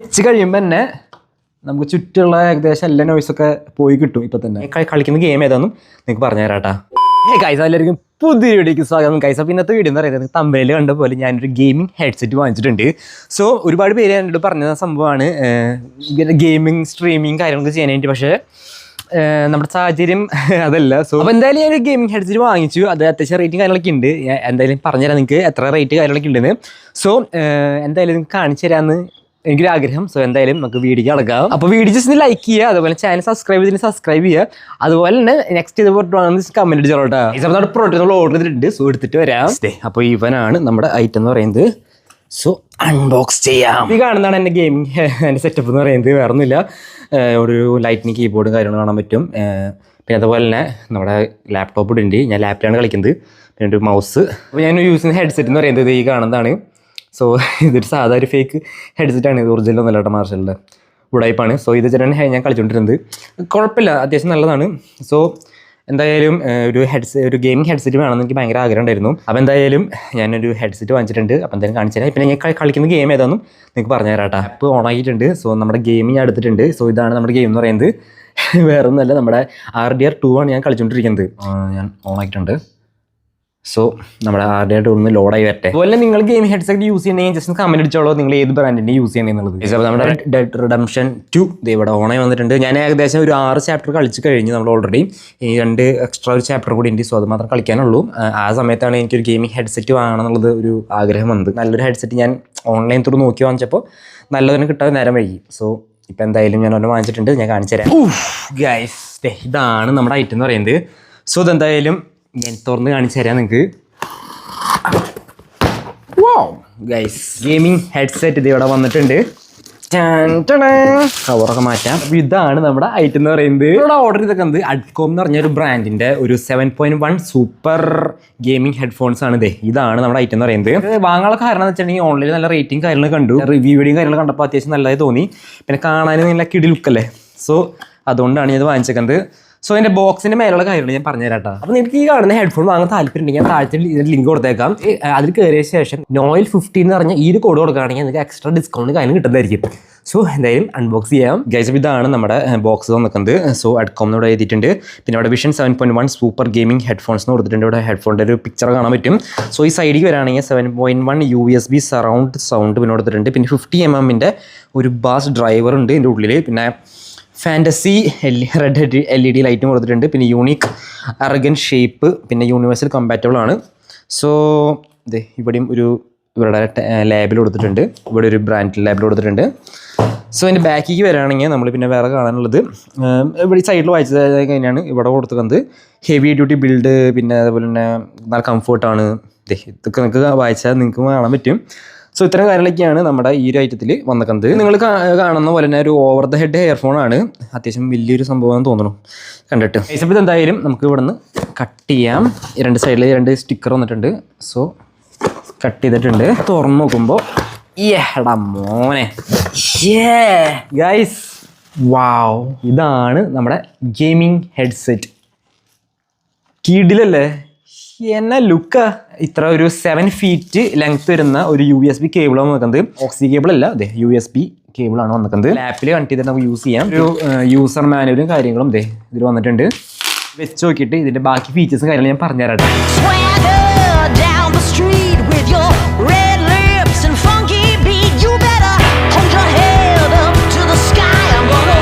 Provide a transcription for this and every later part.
വെച്ച് കഴിയുമ്പോൾ തന്നെ നമുക്ക് ചുറ്റുള്ള ഏകദേശം എല്ലാ നോയ്സൊക്കെ പോയി കിട്ടും. ഇപ്പം തന്നെ കളിക്കുന്ന ഗെയിം ഏതാണെന്നും നിങ്ങൾക്ക് പറഞ്ഞു തരാട്ടാ. ഗൈസ് എല്ലാവർക്കും പുതിയ വീഡിയോക്ക് സ്വാഗതം. ഗൈസ് അപ്പോൾ ഇന്നത്തെ വീഡിയോ എന്ന് പറയുന്നത് തമ്പനയിൽ കണ്ട പോലെ ഞാനൊരു ഗെയിമിംഗ് ഹെഡ്സെറ്റ് വാങ്ങിച്ചിട്ടുണ്ട്. സോ ഒരുപാട് പേര് എന്നോട് പറഞ്ഞ സംഭവമാണ് ഗെയിമിംഗ് സ്ട്രീമിങ് കാര്യങ്ങളൊക്കെ ചെയ്യാനായിട്ട്. പക്ഷേ നമ്മുടെ സാഹചര്യം അതല്ല. സോ അപ്പോൾ എന്തായാലും ഞാനൊരു ഗെയിമിംഗ് ഹെഡ്സെറ്റ് വാങ്ങിച്ചു. അത് അത്യാവശ്യം റേറ്റും കാര്യങ്ങളൊക്കെ ഉണ്ട്. എന്തായാലും പറഞ്ഞുതരാം നിങ്ങൾക്ക് എത്ര റേറ്റ് കാര്യങ്ങളൊക്കെ ഉണ്ടെന്ന്. സോ എന്തായാലും നിങ്ങൾക്ക് കാണിച്ചു തരാമെന്ന് എനിക്കൊരു ആഗ്രഹം. സോ എന്തായാലും നമുക്ക് വീഡിയോ കിടക്കാം. അപ്പോൾ വീഡിയോ ജസ്റ്റ് ലൈക്ക് ചെയ്യുക, അതുപോലെ ചാനൽ സബ്സ്ക്രൈബ് ചെയ്തിട്ട് സബ്സ്ക്രൈബ് ചെയ്യുക. അതുപോലെ തന്നെ നെക്സ്റ്റ് ഇത് കമൻറ്റ് ചെയ്തോട്ടാ. നമ്മുടെ പ്രോഡക്റ്റ് നമ്മൾ ഓർഡർ ചെയ്തിട്ടുണ്ട്. സോ എടുത്തിട്ട് വരാം. അപ്പോൾ ഇവനാണ് നമ്മുടെ ഐറ്റം എന്ന് പറയുന്നത്. സോ അൺബോക്സ് ചെയ്യാം. ഈ കാണുന്നതാണ് എൻ്റെ ഗെയിമിംഗ് എൻ്റെ സെറ്റപ്പ് എന്ന് പറയുന്നത്. വേറെ ഒന്നുമില്ല, ഒരു ലൈറ്റിന് കീബോർഡും കാര്യങ്ങളും കാണാൻ പറ്റും. പിന്നെ അതുപോലെ തന്നെ നമ്മുടെ ലാപ്ടോപ്പ് ഉണ്ട്. ഞാൻ ലാപ്പിലാണ് കളിക്കുന്നത്. പിന്നെ ഒരു മൗസ്. അപ്പോൾ ഞാൻ യൂസ് ചെയ്യുന്ന ഹെഡ്സെറ്റ് എന്ന് പറയുന്നത് ഈ കാണുന്നതാണ്. സോ ഇതൊരു സാധാ ഒരു ഫേക്ക് ഹെഡ്സെറ്റാണ്. ഇത് ഒറിജിനൽ ഒന്നുമല്ല കേട്ടോ, മാർഷലിൻ്റെ ഉടായ്പാണ്. സോ ഇത് ചേട്ടൻ ഞാൻ കളിച്ചുകൊണ്ടിരുന്നത്. കുഴപ്പമില്ല, അത്യാവശ്യം നല്ലതാണ്. സോ എന്തായാലും ഒരു ഗെയിമിംഗ് ഹെഡ്സെറ്റ് വേണമെന്ന് എനിക്ക് ഭയങ്കര ആഗ്രഹം ഉണ്ടായിരുന്നു. അപ്പോൾ എന്തായാലും ഞാനൊരു ഹെഡ്സെറ്റ് വാങ്ങിച്ചിട്ടുണ്ട്. അപ്പോൾ എന്തായാലും കാണിച്ചു തരാം. പിന്നെ ഞാൻ കളിക്കുന്ന ഗെയിം ഏതാണെന്നും നിങ്ങൾക്ക് പറഞ്ഞു തരാം കേട്ടോ. ആപ്പ് ഓൺ ആക്കിയിട്ടുണ്ട്. സോ നമ്മുടെ ഗെയിം ഞാൻ എടുത്തിട്ടുണ്ട്. സോ ഇതാണ് നമ്മുടെ ഗെയിം എന്ന് പറയുന്നത്. വേറെ ഒന്നുമല്ല, നമ്മുടെ RDR 2 ആണ് ഞാൻ കളിച്ചുകൊണ്ടിരിക്കുന്നത്. ഞാൻ ഓൺ ആക്കിയിട്ടുണ്ട്. സോ നമ്മുടെ RDR 2 ഒന്ന് ലോഡായി വരട്ടെ. അതുപോലെ നിങ്ങൾ ഗെയിം ഹെഡ്സെറ്റ് യൂസ് ചെയ്യണമെങ്കിൽ ജസ്റ്റ് കമൻറ്റ് അടിച്ചോളൂ നിങ്ങൾ ഏത് ബ്രാൻഡിൻ്റെ യൂസ് ചെയ്യണമെന്നുള്ളത്. അപ്പോൾ നമ്മുടെ ഡെഡ് റിഡംഷൻ 2 ഇവിടെ ഓണായി വന്നിട്ടുണ്ട്. ഞാൻ ഏകദേശം ഒരു 6 ചാപ്റ്റർ കളിച്ച് കഴിഞ്ഞ് നമ്മൾ ഓൾറെഡി. ഈ 2 എക്സ്ട്രാ ഒരു ചാപ്റ്റർ കൂടി ഉണ്ട്. സോ അത് മാത്രം കളിക്കാനുള്ളൂ. ആ സമയത്താണ് എനിക്കൊരു ഗെയിമിംഗ് ഹെഡ്സെറ്റ് വാങ്ങണം എന്നുള്ളത് ഒരു ആഗ്രഹം വന്നത്. നല്ലൊരു ഹെഡ്സെറ്റ് ഞാൻ ഓൺലൈൻ ത്രൂ നോക്കി വാങ്ങിച്ചപ്പോൾ നല്ലതിന് കിട്ടാൻ നേരം വൈകി. സോ ഇപ്പം എന്തായാലും ഞാൻ ഒരെണ്ണം വാങ്ങിച്ചിട്ടുണ്ട്. ഞാൻ കാണിച്ചു തരാം. ഗൈസ് ഇതാണ് നമ്മുടെ ഐറ്റം എന്ന് പറയുന്നത്. സോ ഇതെന്തായാലും ഞാൻ തുറന്ന് കാണിച്ചു തരാം നിങ്ങൾക്ക്. ഗൈസ് ഗെയിമിംഗ് ഹെഡ്സെറ്റ് ഇത് ഇവിടെ വന്നിട്ടുണ്ട്. കവറൊക്കെ മാറ്റാം. അപ്പോൾ ഇതാണ് നമ്മുടെ ഐറ്റം എന്ന് പറയുന്നത്. ഇവിടെ ഓർഡർ ചെയ്തൊക്കെ അഡ്കോം എന്ന് പറഞ്ഞൊരു ബ്രാൻഡിൻ്റെ ഒരു 7.1 സൂപ്പർ ഗെയിമിംഗ് ഹെഡ്ഫോൺസ് ആണ്. ഇതാണ് നമ്മുടെ ഐറ്റം എന്ന് പറയുന്നത്. വാങ്ങാനുള്ള കാരണം എന്ന് വെച്ചിട്ടുണ്ടെങ്കിൽ ഓൺലൈനിൽ നല്ല റേറ്റിംഗ് കാര്യങ്ങൾ കണ്ടു, റിവ്യൂ വീഡിയോയും കാര്യങ്ങൾ കണ്ടപ്പോൾ അത്യാവശ്യം നല്ലതായി തോന്നി. പിന്നെ കാണാനും നല്ല കിടി ലുക്കല്ലേ. സോ അതുകൊണ്ടാണ് ഞാൻ വാങ്ങിച്ചേക്കുന്നത്. സോ എൻ്റെ ബോക്സിൻ്റെ മേലുള്ള കാര്യങ്ങൾ ഞാൻ പറഞ്ഞു തരാം. അപ്പോൾ നിങ്ങൾക്ക് ഈ കാണുന്ന ഹെഡ്ഫോൺ വാങ്ങാൻ താല്പര്യം ഉണ്ടെങ്കിൽ ഞാൻ താഴത്തെ ഇതിൻ്റെ ലിങ്ക് കൊടുത്തേക്കാം. അതിൽ കയറിയ ശേഷം നോയിൽ 15 എന്ന് പറഞ്ഞാൽ ഈ ഒരു കോഡ് കൊടുക്കുകയാണെങ്കിൽ നിങ്ങൾക്ക് എക്സ്ട്രാ ഡിസ്കൗണ്ട് കാര്യം കിട്ടുന്നതായിരിക്കും. സോ എന്തായാലും അൺബോക്സ് ചെയ്യാം. ഗൈസ് ഇതാണ് നമ്മുടെ ബോക്സ് വന്നിരിക്കുന്നത്. സോ അഡ്കോം ഇവിടെ എഴുതിയിട്ടുണ്ട്. പിന്നെ ഇവിടെ വിഷൻ 7.1 സൂപ്പർ ഗെയിമിംഗ് ഹെഡ്ഫോൺസ് എന്ന് കൊടുത്തിട്ടുണ്ട്. ഇവിടെ ഹെഡ്ഫോണിൻ്റെ ഒരു പിക്ചർ കാണാൻ പറ്റും. സോ ഈ സൈഡിൽ വരാണെങ്കിൽ 7.1 USB സറൗണ്ട് സൗണ്ട് പിന്നെ കൊടുത്തിട്ടുണ്ട്. പിന്നെ 50mm ഒരു ബാസ് ഡ്രൈവർ ഉണ്ട് ഇതിൻ്റെ ഉള്ളിൽ. പിന്നെ ഫാൻറ്റസി റെഡ് LED ലൈറ്റും കൊടുത്തിട്ടുണ്ട്. പിന്നെ യൂണിക് അർഗൻ ഷേപ്പ്, പിന്നെ യൂണിവേഴ്സൽ കമ്പാറ്റബിൾ ആണ്. സോ ഇവിടെയും ഇവരുടെ ലേബിൾ കൊടുത്തിട്ടുണ്ട്. ഇവിടെ ഒരു ബ്രാൻഡ് ലേബിൾ കൊടുത്തിട്ടുണ്ട്. സോ അതിൻ്റെ ബാക്കിലേക്ക് വരികയാണെങ്കിൽ നമ്മൾ പിന്നെ വേറെ കാണാനുള്ളത് ഇവിടെ സൈഡിൽ വായിച്ചത് കഴിഞ്ഞാണ് ഇവിടെ കൊടുത്തിരിക്കുന്നത്. ഹെവി ഡ്യൂട്ടി ബിൽഡ്, പിന്നെ അതുപോലെ തന്നെ നല്ല കംഫർട്ടാണ്. ഇതൊക്കെ നിങ്ങൾക്ക് വായിച്ചാൽ നിങ്ങൾക്ക് കാണാൻ പറ്റും. സോ ഇത്തരം കാര്യങ്ങളൊക്കെയാണ് നമ്മുടെ ഈ ഒരു ഐറ്റത്തിൽ വന്നിരിക്കുന്നത്. നിങ്ങൾ കാണുന്ന പോലെ തന്നെ ഒരു ഓവർ ദ ഹെഡ് ഇയർഫോൺ ആണ്. അത്യാവശ്യം വലിയൊരു സംഭവം തോന്നുന്നു കണ്ടിട്ട്. ഇത് എന്തായാലും നമുക്ക് ഇവിടെ നിന്ന് കട്ട് ചെയ്യാം. 2 സൈഡിൽ 2 സ്റ്റിക്കർ വന്നിട്ടുണ്ട്. സോ കട്ട് ചെയ്തിട്ടുണ്ട്. തുറന്ന് നോക്കുമ്പോൾ എടാ മോനെ ഗൈസ്, വാവ്, ഇതാണ് നമ്മുടെ ഗെയിമിംഗ് ഹെഡ്സെറ്റ്. കിടിലല്ലേ, എന്നാ ലുക്കാ. ഇത്ര ഒരു 7 feet ലെങ്ത് വരുന്ന ഒരു USB കേബിളാണ് വന്നിരിക്കുന്നത്. ഓക്സി കേബിൾ അല്ല, അതെ USB കേബിളാണ് വന്നിരിക്കുന്നത്. ലാപ്പിൽ കണക്ട് ചെയ്തിട്ട് നമുക്ക് യൂസ് ചെയ്യാം. ഒരു യൂസർ മാനുവലും കാര്യങ്ങളും ഇതിൽ വന്നിട്ടുണ്ട്. വെച്ച് നോക്കിയിട്ട് ഇതിൻ്റെ ബാക്കി ഫീച്ചേഴ്സും കാര്യങ്ങളും ഞാൻ പറഞ്ഞുതരാം.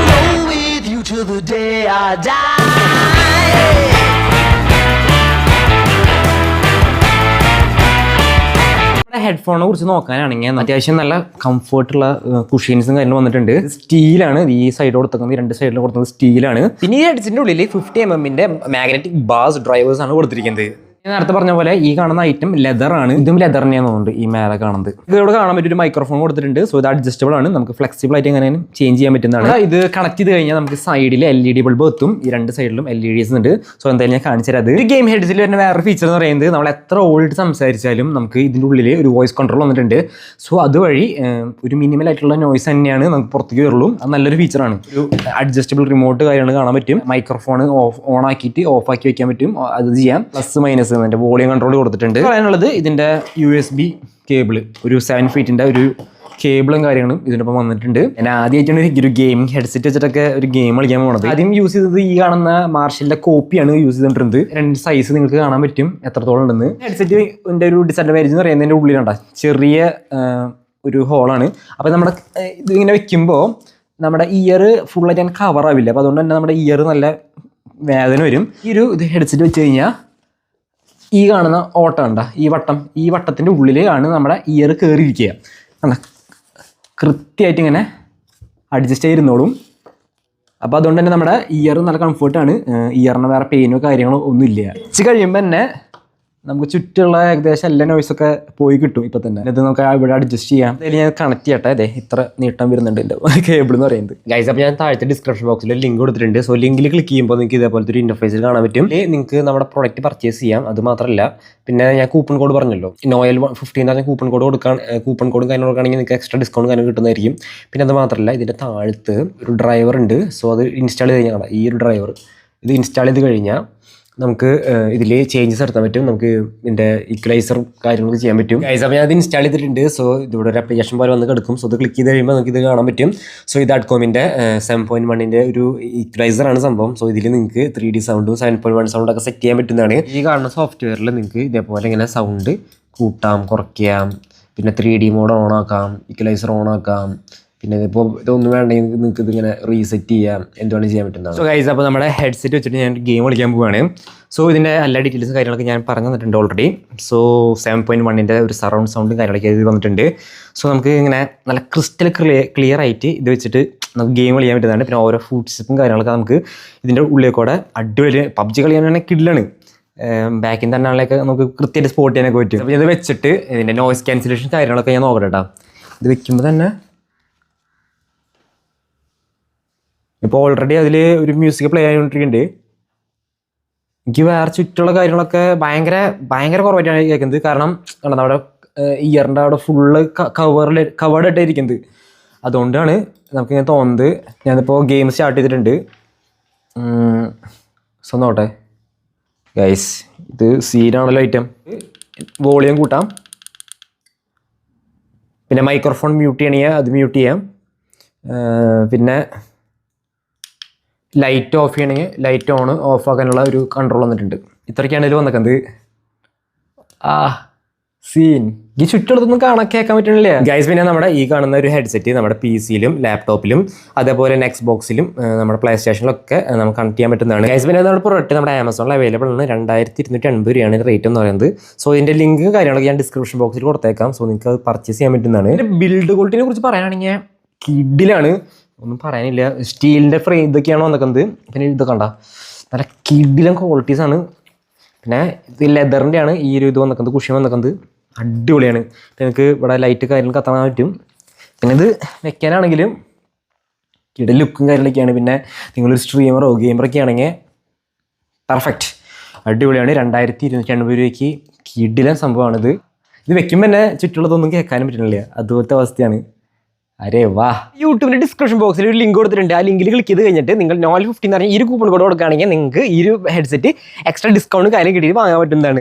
ഹെഡ്ഫോണിനെ കുറിച്ച് നോക്കാനാണെങ്കിൽ അത്യാവശ്യം നല്ല കംഫർട്ടുള്ള കുഷീൻസും കാര്യങ്ങളും വന്നിട്ടുണ്ട്. സ്റ്റീലാണ് ഈ സൈഡ് കൊടുക്കുന്നത്, 2 സൈഡിൽ കൊടുക്കുന്നത് സ്റ്റീലാണ്. പിന്നെ ഈ ഹെഡ്സെറ്റിൻ്റെ ഉള്ളിൽ 50mm മാഗ്നറ്റിക് ബാസ് ഡ്രൈവേഴ്സ് ആണ് കൊടുത്തിരിക്കുന്നത്. ഞാൻ നേരത്തെ പറഞ്ഞ പോലെ ഈ കാണുന്ന ഐറ്റം ലെതർ ആണ്. ഇതും ലെതർ തന്നെയാണ് തോന്നുന്നുണ്ട് ഈ മേലെ കാണുന്നത്. ഇതിവിടെ കാണാൻ പറ്റിയ ഒരു മൈക്രോഫോൺ കൊടുത്തിട്ടുണ്ട്. സോ ഇത് അഡ്ജസ്റ്റബിൾ ആണ്, നമുക്ക് ഫ്ലെക്സിബിൾ ആയിട്ട് എങ്ങനെ ചേഞ്ച് ചെയ്യാൻ പറ്റുന്നതാണ്. ഇത് കണക്ട് ചെയ്ത് കഴിഞ്ഞാൽ നമുക്ക് സൈഡിൽ LED ബൾബ് എത്തും. ഈ 2 സൈഡിലും LEDs ഉണ്ട്. സോ എന്തായാലും ഞാൻ കാണിച്ചു തരാം. ഒരു ഗെയിം ഹെഡ്സെറ്റിൽ വരുന്ന വേറെ ഫീച്ചർ എന്ന് പറയുന്നത് നമ്മൾ എത്ര ഓൾഡ് സംസാരിച്ചാലും നമുക്ക് ഇതിൻ്റെ ഉള്ളിൽ ഒരു വോയിസ് കൺട്രോൾ വന്നിട്ടുണ്ട്. സോ അതുവഴി ഒരു മിനിമൽ ആയിട്ടുള്ള നോയ്സ് തന്നെയാണ് നമുക്ക് പുറത്തേക്ക് വരുള്ളൂ. അത് നല്ലൊരു ഫീച്ചറാണ്. ഒരു അഡ്ജസ്റ്റബിൾ റിമോട്ട് കാര്യങ്ങൾ കാണാൻ പറ്റും. മൈക്രോഫോൺ ഓൺ ആക്കിയിട്ട് ഓഫ് ആക്കി വെക്കാൻ പറ്റും. അത് ചെയ്യാം. പ്ലസ് മൈനസ് അതിൻ്റെ വോളിയം കൺട്രോൾ കൊടുത്തിട്ടുണ്ട്. പറയാനുള്ളത് ഇതിൻ്റെ USB കേബിൾ ഒരു 7 feet ഒരു കേബിളും കാര്യങ്ങളും ഇതിനൊപ്പം വന്നിട്ടുണ്ട്. ഞാൻ ആദ്യമായിട്ടാണ് ഒരു ഗെയിമിംഗ് ഹെഡ്സെറ്റ് വെച്ചിട്ടൊക്കെ ഒരു ഗെയിം കളിക്കാൻ പോകുന്നത്. ആദ്യം യൂസ് ചെയ്തത് ഈ കാണുന്ന മാർഷലിന്റെ കോപ്പിയാണ് യൂസ് ചെയ്തിട്ടുണ്ട്. 2 സൈസ് നിങ്ങൾക്ക് കാണാൻ പറ്റും എത്രത്തോളം ഉണ്ടെന്ന്. ഹെഡ്സെറ്റിന്റെ ഒരു ഡിസഡ്വാൻറ്റേജ് എന്ന് പറയുന്നതിന്റെ ഉള്ളിലുണ്ട ചെറിയ ഒരു ഹോളാണ്. അപ്പോൾ നമ്മുടെ ഇതിങ്ങനെ വെക്കുമ്പോൾ നമ്മുടെ ഇയർ ഫുള്ളായിട്ട് ഞാൻ കവർ ആവില്ല. അപ്പോൾ അതുകൊണ്ട് തന്നെ നമ്മുടെ ഇയർ നല്ല വേദന വരും. ഈ ഒരു ഇത് ഹെഡ്സെറ്റ് വെച്ച് കഴിഞ്ഞാൽ ഈ കാണുന്ന ഓട്ടം ഉണ്ട, ഈ വട്ടത്തിൻ്റെ ഉള്ളിലാണ് നമ്മുടെ ഇയർ കയറിയിരിക്കുക. കണ്ട കൃത്യമായിട്ട് ഇങ്ങനെ അഡ്ജസ്റ്റ് ചെയ്തിരുന്നോളും. അപ്പോൾ അതുകൊണ്ട് തന്നെ നമ്മുടെ ഇയർ നല്ല കംഫർട്ടാണ്. ഇയറിന് വേറെ പെയിനോ കാര്യങ്ങളോ ഒന്നും ഇല്ല. വെച്ച് കഴിയുമ്പോൾ തന്നെ നമുക്ക് ചുറ്റുള്ള ഏകദേശം എല്ലാ നോയ്സൊക്കെ പോയി കിട്ടും. ഇപ്പം തന്നെ ഇത് നമുക്ക് ഇവിടെ അഡ്ജസ്റ്റ് ചെയ്യാം. അതിൽ ഞാൻ കണക്ട് ചെയ്യട്ടെ. അതെ ഇത്ര നീട്ടം വരുന്നുണ്ട് എൻ്റെ കേബിൾ എന്ന് പറയുന്നത്. ഗൈസ്, അപ്പോൾ ഞാൻ താഴത്തെ ഡിസ്ക്രിപ്ഷൻ ബോക്സിൽ ലിങ്ക് കൊടുത്തിട്ടുണ്ട്. സോ ലിങ്കിൽ ക്ലിക്ക് ചെയ്യുമ്പോൾ നിങ്ങൾക്ക് ഇതേപോലത്തെ ഒരു ഇൻ്റർഫേസിൽ കാണാൻ പറ്റും. നിങ്ങൾക്ക് നമ്മുടെ പ്രോഡക്റ്റ് പർച്ചേസ് ചെയ്യാം. അത് മാത്രമല്ല പിന്നെ ഞാൻ കൂപ്പൺ കോഡ് പറഞ്ഞല്ലോ, നോയൽ 15 എന്ന് പറഞ്ഞ കൂപ്പൺ കോഡും കാര്യം കൊടുക്കുകയാണെങ്കിൽ നിങ്ങൾക്ക് എക്സ്ട്രാ ഡിസ്കൗണ്ട് കാര്യം കിട്ടുന്നതായിരിക്കും. പിന്നെ അത് മാത്രമല്ല ഇതിൻ്റെ താഴത്ത് ഒരു ഡ്രൈവർ ഉണ്ട്. സോ അത് ഇൻസ്റ്റാൾ ചെയ്ത് കഴിഞ്ഞാൽ ഈ ഒരു ഡ്രൈവർ ഇത് ഇൻസ്റ്റാൾ ചെയ്ത് കഴിഞ്ഞാൽ നമുക്ക് ഇതിൽ ചേഞ്ചസ് നടത്താൻ പറ്റും. നമുക്ക് ഇതിൻ്റെ ഇക്വലൈസർ കാര്യങ്ങളൊക്കെ ചെയ്യാൻ പറ്റും. ഗൈസ്, അപ്പോൾ ഞാൻ അത് ഇൻസ്റ്റാൾ ചെയ്തിട്ടുണ്ട്. സോ ഇതിവിടെ ഒരു ആപ്ലിക്കേഷൻ പോലെ വന്ന് കിടക്കും. സോ ഇത് ക്ലിക്ക് ചെയ്ത് കഴിയുമ്പോൾ നമുക്ക് ഇത് കാണാൻ പറ്റും. സോ ഇത് അഡ്കോമിൻ്റെ 7.1 ഒരു ഇക്വലൈസറാണ് സംഭവം. സോ ഇതിൽ നിങ്ങൾക്ക് 3D സൗണ്ടും 7.1 സൗണ്ടൊക്കെ സെറ്റ് ചെയ്യാൻ പറ്റുന്നതാണ്. ഈ കാണുന്ന സോഫ്റ്റ്വെയറിൽ നിങ്ങൾക്ക് ഇതേപോലെ ഇങ്ങനെ സൗണ്ട് കൂട്ടാം, കുറയ്ക്കാം, പിന്നെ 3D മോഡ് ഓൺ ആക്കാം, ഇക്വലൈസർ ഓൺ ആക്കാം. പിന്നെ ഇപ്പോൾ ഇതൊന്നും വേണ്ടെങ്കിൽ നിങ്ങൾക്ക് ഇതിങ്ങനെ റീസെറ്റ് ചെയ്യാം, എന്തുവേണം ചെയ്യാൻ പറ്റുന്നതാണ്. സോ ഗൈസ്, അപ്പോൾ നമ്മുടെ ഹെഡ്സെറ്റ് വെച്ചിട്ട് ഞാൻ ഗെയിം കളിക്കാൻ പോവുകയാണ്. സോ ഇതിൻ്റെ എല്ലാ ഡീറ്റെയിൽസും കാര്യങ്ങളൊക്കെ ഞാൻ പറഞ്ഞു തന്നിട്ടുണ്ട് ഓൾറെഡി. സോ 7.1 ഒരു സറൗണ്ട് സൗണ്ടും കാര്യങ്ങളൊക്കെ ഇത് വന്നിട്ടുണ്ട്. സോ നമുക്ക് ഇങ്ങനെ നല്ല ക്രിസ്റ്റൽ ക്ലിയർ ആയിട്ട് ഇത് വെച്ചിട്ട് നമുക്ക് ഗെയിം കളിക്കാൻ പറ്റുന്നതാണ്. പിന്നെ ഓരോ ഫുഡ് സ്റ്റെപ്പും കാര്യങ്ങളൊക്കെ നമുക്ക് ഇതിൻ്റെ ഉള്ളിൽ കൂടെ അടിപൊളി പബ്ജി കളിക്കാനാണെങ്കിൽ കിഡിലാണ്. ബാക്കിൽ തന്നെ ആളെയൊക്കെ നമുക്ക് കൃത്യമായിട്ട് സ്പോട്ട് ചെയ്യാനൊക്കെ പറ്റും. അപ്പോൾ ഇത് വെച്ചിട്ട് ഇതിൻ്റെ നോയ്സ് ക്യാൻസലേഷൻ കാര്യങ്ങളൊക്കെ ഞാൻ നോക്കട്ടെ കേട്ടോ. ഇത് വെക്കുമ്പോൾ തന്നെ ഇപ്പോൾ ഓൾറെഡി അതിൽ ഒരു മ്യൂസിക് പ്ലേ ആയിക്കൊണ്ടിരിക്കുന്നുണ്ട്. എനിക്ക് വേറെ ചുറ്റുള്ള കാര്യങ്ങളൊക്കെ ഭയങ്കര കുറവായിട്ടാണ് കേൾക്കുന്നത്. കാരണം അവിടെ ഇയറിൻ്റെ അവിടെ ഫുള്ള് കവേർഡായിട്ടാണ് ഇരിക്കുന്നത്. അതുകൊണ്ടാണ് നമുക്കിങ്ങനെ തോന്നുന്നത്. ഞാനിപ്പോൾ ഗെയിം സ്റ്റാർട്ട് ചെയ്തിട്ടുണ്ട്. സോ നോട്ടെ ഗൈസ്, ഇത് സീനാണല്ലോ ഐറ്റം. വോളിയം കൂട്ടാം, പിന്നെ മൈക്രോഫോൺ മ്യൂട്ട് ചെയ്യണമെങ്കിൽ അത് മ്യൂട്ട് ചെയ്യാം. പിന്നെ ലൈറ്റ് ഓഫ് ചെയ്യണമെങ്കിൽ ലൈറ്റ് ഓഫ് ആക്കാനുള്ള ഒരു കൺട്രോൾ വന്നിട്ടുണ്ട്. ഇത്രയ്ക്കാണ് ഇതിൽ വന്നിരിക്കുന്നത്. സീൻ ഈ ചുറ്റുള്ളതൊന്നും കേൾക്കാൻ പറ്റണില്ല ഗൈസ്. പിന്നെ നമ്മുടെ ഈ കാണുന്ന ഒരു ഹെഡ്സെറ്റ് നമ്മുടെ PC-യിലും ലാപ്ടോപ്പിലും അതേപോലെ നെക്സ്റ്റ് ബോക്സിലും നമ്മുടെ പ്ലേ സ്റ്റേഷനിലൊക്കെ നമുക്ക് കണക്ട് ചെയ്യാൻ പറ്റുന്നതാണ് ഗൈസ്. പിന്നെ നമ്മുടെ പ്രൊഡക്റ്റ് നമ്മുടെ ആമസോണിൽ അവൈലബിൾ ആണ്. 2280 രൂപയാണ് റേറ്റ് എന്ന് പറയുന്നത്. സോ ഇതിൻ്റെ ലിങ്ക് കാര്യങ്ങളൊക്കെ ഞാൻ ഡിസ്ക്രിപ്ഷൻ ബോക്സിൽ കൊടുത്തേക്കാം. സോ നിങ്ങൾക്ക് അത് പർച്ചേസ് ചെയ്യാൻ പറ്റുന്നതാണ്. ഇതിൻ്റെ ബിൽഡ് ക്വാളിറ്റിനെ കുറിച്ച് പറയുകയാണെങ്കിൽ കിഡിലാണ്, ഒന്നും പറയാനില്ല. സ്റ്റീലിൻ്റെ ഫ്രെയിം ഇതൊക്കെയാണ് വന്നിരിക്കുന്നത്. പിന്നെ ഇതൊക്കെ കണ്ട നല്ല കിഡിലും ക്വാളിറ്റീസാണ്. പിന്നെ ഇത് ലെതറിൻ്റെ ആണ് ഈ ഒരു ഇത് വന്നിരിക്കുന്നത്, കുഷ്യൻ വന്നിരിക്കുന്നത്. അടിപൊളിയാണ്. നിങ്ങൾക്ക് ഇവിടെ ലൈറ്റ് കാര്യങ്ങൾ കത്താൻ പറ്റും. പിന്നെ ഇത് വെക്കാനാണെങ്കിലും കിട ലുക്കും കാര്യങ്ങളൊക്കെയാണ്. പിന്നെ നിങ്ങളൊരു സ്ട്രീമറോ ഗെയിമറൊക്കെ ആണെങ്കിൽ പെർഫെക്റ്റ് അടിപൊളിയാണ്. 2280 രൂപയ്ക്ക് കിഡിലും സംഭവമാണിത്. ഇത് വെക്കുമ്പോൾ തന്നെ ചുറ്റുള്ളതൊന്നും കേൾക്കാനും പറ്റുന്നില്ല, അതുപോലത്തെ അവസ്ഥയാണ്. അരേ വാ. യൂട്യൂബിൻ്റെ ഡിസ്ക്രിപ്ഷൻ ബോക്സിൽ ഒരു ലിങ്ക് കൊടുത്തിട്ടുണ്ട്. ആ ലിങ്കിൽ ക്ലിക്ക് ചെയ്ത് കഴിഞ്ഞിട്ട് നിങ്ങൾ നോയൽ 15 എന്ന് പറഞ്ഞാൽ ഈ ഒരു കൂപ്പൺ കോഡ് കൊടുക്കുകയാണെങ്കിൽ നിങ്ങൾക്ക് ഈ ഒരു ഹെഡ്സെറ്റ് എക്സ്ട്രാ ഡിസ്കൗണ്ട് കാര്യം കിട്ടിയിട്ട് വാങ്ങാൻ പറ്റുന്നതാണ്.